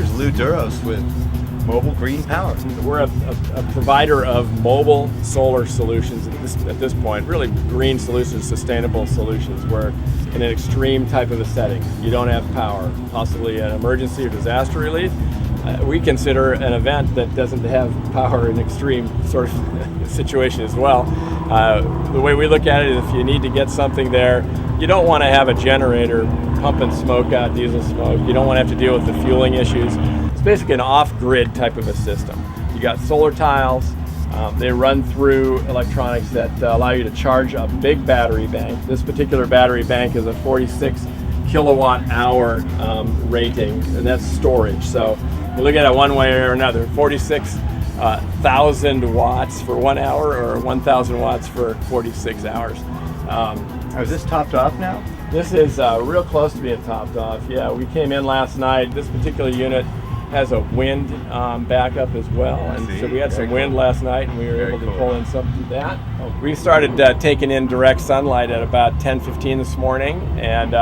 Here's Lou Douros with Mobile Green Power. We're a provider of mobile solar solutions at this point, really green solutions, sustainable solutions, where in an extreme type of a setting, you don't have power, possibly an emergency or disaster relief. We consider an event that doesn't have power an extreme sort of situation as well. The way we look at it is if you need to get something there, you don't want to have a generator pumping smoke out, diesel smoke. You don't want to have to deal with the fueling issues. It's basically an off-grid type of a system. You got solar tiles. They run through electronics that allow you to charge a big battery bank. This particular battery bank is a 46 kilowatt hour rating, and that's storage. So you look at it one way or another, 46,000 watts for 1 hour or 1,000 watts for 46 hours. Is this topped off now? This is real close to being topped off. Yeah, we came in last night. This particular unit has a wind backup as well, and so we had some wind last night, and we were able to pull in some of that. We started taking in direct sunlight at about 10:15 this morning, and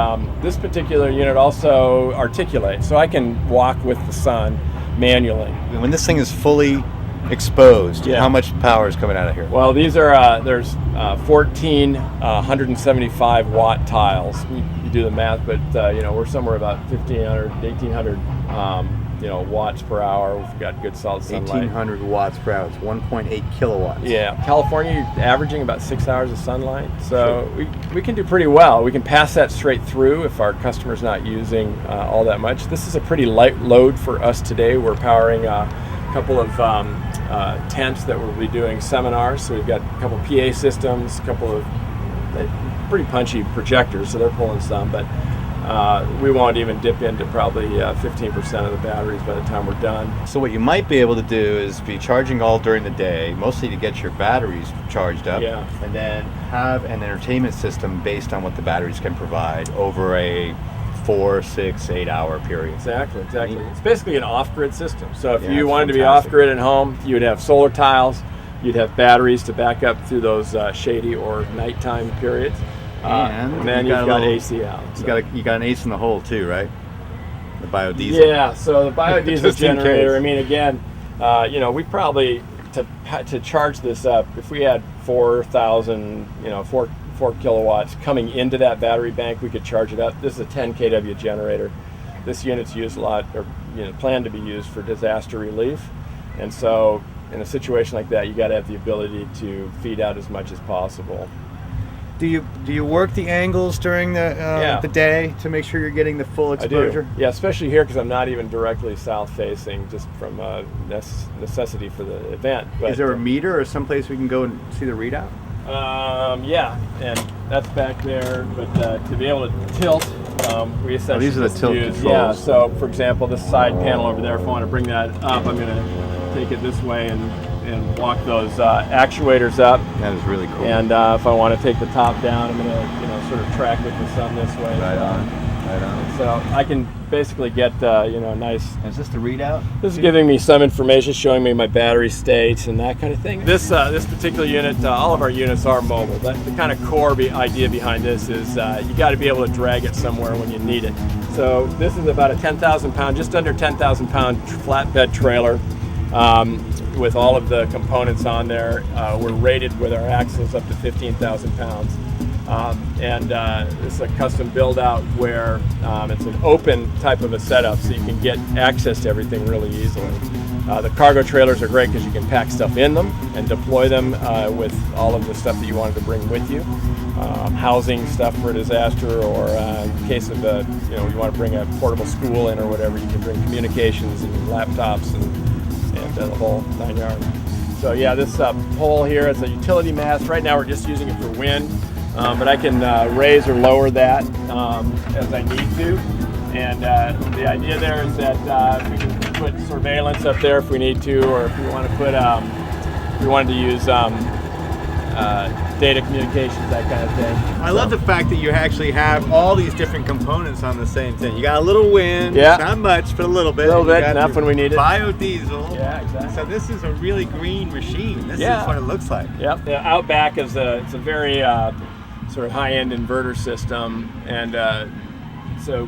this particular unit also articulates, so I can walk with the sun manually. When this thing is fully exposed, Yeah. how much power is coming out of here? Well, these are there's 14 175 watt tiles. You do the math, but we're somewhere about 1,500, 1,800 watts per hour. We've got good solid sunlight. 1,800 watts per hour. It's 1.8 kilowatts. Yeah, California, you're averaging about 6 hours of sunlight, so we can do pretty well. We can pass that straight through if our customer's not using all that much. This is a pretty light load for us today. We're powering a couple of tents that we'll be doing seminars. So we've got a couple PA systems, a couple of pretty punchy projectors, so they're pulling some, but we won't even dip into probably 15% of the batteries by the time we're done. So what you might be able to do is be charging all during the day, mostly to get your batteries charged up, Yeah. and then have an entertainment system based on what the batteries can provide over a 4, 6, 8 hour period. Exactly. It's basically an off-grid system. So if Yeah, you it's wanted to be fantastic. off-grid at home, you would have solar tiles, you'd have batteries to back up through those shady or nighttime periods, and then you've got AC out. So. You got an ace in the hole too, right? The biodiesel. Yeah, so the biodiesel Just in generator, case. I mean, again, we probably, to charge this up, if we had 4,000, 4 kilowatts coming into that battery bank, we could charge it up. This is a 10 kW generator. This unit's used a lot, or planned to be used for disaster relief. And so in a situation like that, you got to have the ability to feed out as much as possible. Do you work the angles during the day to make sure you're getting the full exposure? I do. Yeah, especially here because I'm not even directly south facing, just from necessity for the event. But, Is there a meter or someplace we can go and see the readout? Yeah, and that's back there. But to be able to tilt, we essentially these are the just tilt use, controls. Yeah. So, for example, this side panel over there. If I want to bring that up, I'm going to take it this way and walk those actuators up. That is really cool. And if I want to take the top down, I'm going to sort of track with the sun this way. Right on. So I can basically get nice. Is this the readout? This is giving me some information, showing me my battery states and that kind of thing. This particular unit, all of our units are mobile. The kind of core idea behind this is you got to be able to drag it somewhere when you need it. So this is about a 10,000 pound, just under 10,000 pound flatbed trailer. With all of the components on there. We're rated with our axles up to 15,000 pounds. This is a custom build out where it's an open type of a setup, so you can get access to everything really easily. The cargo trailers are great because you can pack stuff in them and deploy them with all of the stuff that you wanted to bring with you. Housing stuff for a disaster, or in case of you want to bring a portable school in or whatever, you can bring communications and laptops and the whole 9 yards. So yeah, this pole here is a utility mast. Right now we're just using it for wind, but I can raise or lower that as I need to. And the idea there is that we can put surveillance up there if we need to, or if we want to put, if we wanted to use data communications, that kind of thing. I love the fact that you actually have all these different components on the same thing. You got a little wind, Yeah. not much, but a little bit. A little You bit, got enough your when we need it. Biodiesel. Yeah, exactly. So this is a really green machine. This Yeah. is what it looks like. Yep. The Outback it's a very sort of high-end inverter system, and so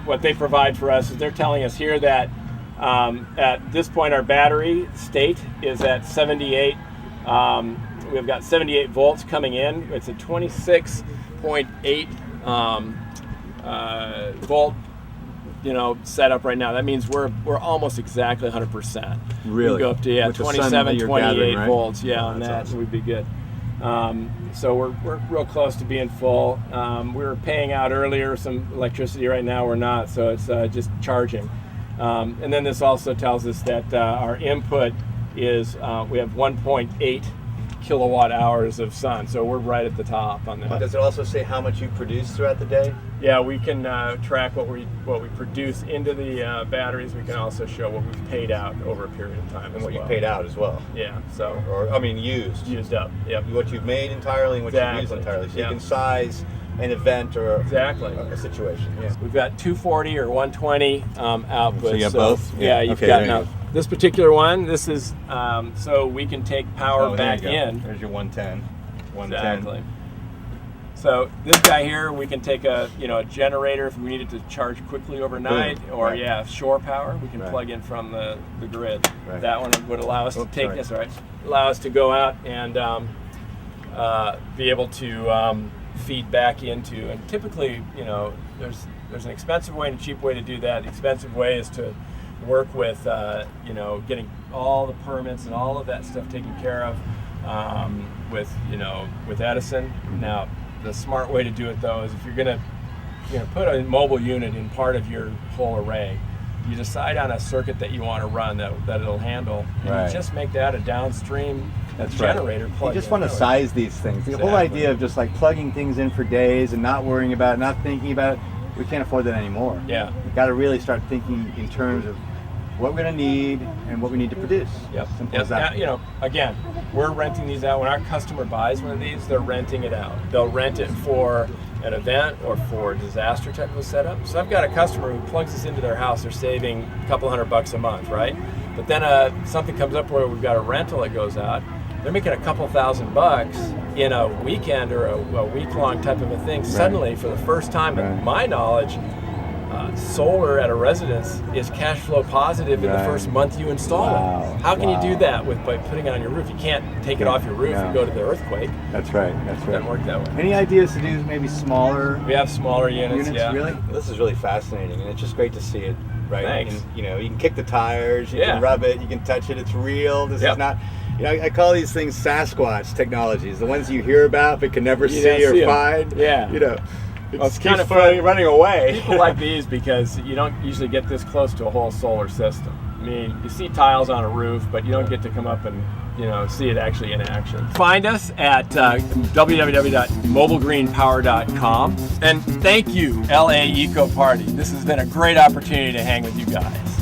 what they provide for us is they're telling us here that At this point, our battery state is at 78. We've got 78 volts coming in. It's a 26.8 volt, setup right now. That means we're almost exactly 100%. Really? We go up to With the sun 27, that you're 28 gathering, right? volts. Yeah, Oh, on that's that awesome. we'd be good. So we're real close to being full. We were paying out earlier some electricity. Right now we're not, so it's just charging. And then this also tells us that our input is we have 1.8 kilowatt hours of sun, so we're right at the top on that. Does it also say how much you produce throughout the day? Yeah, we can track what we produce into the batteries. We can also show what we've paid out over a period of time. And what you paid out as well. Yeah, so Or, I mean, used up. Yep. what you've made entirely and what you've used entirely. So Yeah. you can size an event or Exactly. a situation. Yeah. We've got 240 or 120 outputs. So you got both? Yeah, Yeah. you've Okay, got there you now. go. This particular one, this is so we can take power There back you go. in. There's your 110. 110. Exactly. So this guy here, we can take a generator if we needed to charge quickly overnight, Boom. or Right. shore power. We can Right. plug in from the grid. Right. That one would allow us to Oops, take sorry. this. All right, allow us to go out and be able to feed back into. And typically, there's an expensive way and a cheap way to do that. The expensive way is to work with getting all the permits and all of that stuff taken care of with Edison. Now, the smart way to do it though is if you're gonna put a mobile unit in part of your whole array, you decide on a circuit that you want to run that it'll handle, and Right. you just make that a downstream generator plug. You just want to size these things. The whole Exactly. idea of just like plugging things in for days and not worrying about it, not thinking about it, we can't afford that anymore. Yeah. We've got to really start thinking in terms of what we're going to need and what we need to produce. Yep. Simple as that. Again, we're renting these out. When our customer buys one of these, they're renting it out. They'll rent it for an event or for a disaster type of a setup. So I've got a customer who plugs this into their house. They're saving a couple $100 a month, right? But then something comes up where we've got a rental that goes out. They're making a couple $1,000 in a weekend or a week-long type of a thing. Right. Suddenly, for the first time, in my knowledge, solar at a residence is cash flow positive in the first month you install it. How can you do that by putting it on your roof? You can't take it off your roof and go to the earthquake. That's right. Doesn't work that way. Any ideas to do maybe smaller? We have smaller units. Yeah. Really? This is really fascinating, and it's just great to see it. Right. Thanks. And, you can kick the tires, you can rub it, you can touch it. It's real. This is not. I call these things Sasquatch technologies, the ones you hear about but can never see or find. Yeah. It's kind of fun running away. People like these because you don't usually get this close to a whole solar system. I mean, you see tiles on a roof, but you don't get to come up and see it actually in action. Find us at www.mobilegreenpower.com. And thank you, LA Eco Party. This has been a great opportunity to hang with you guys.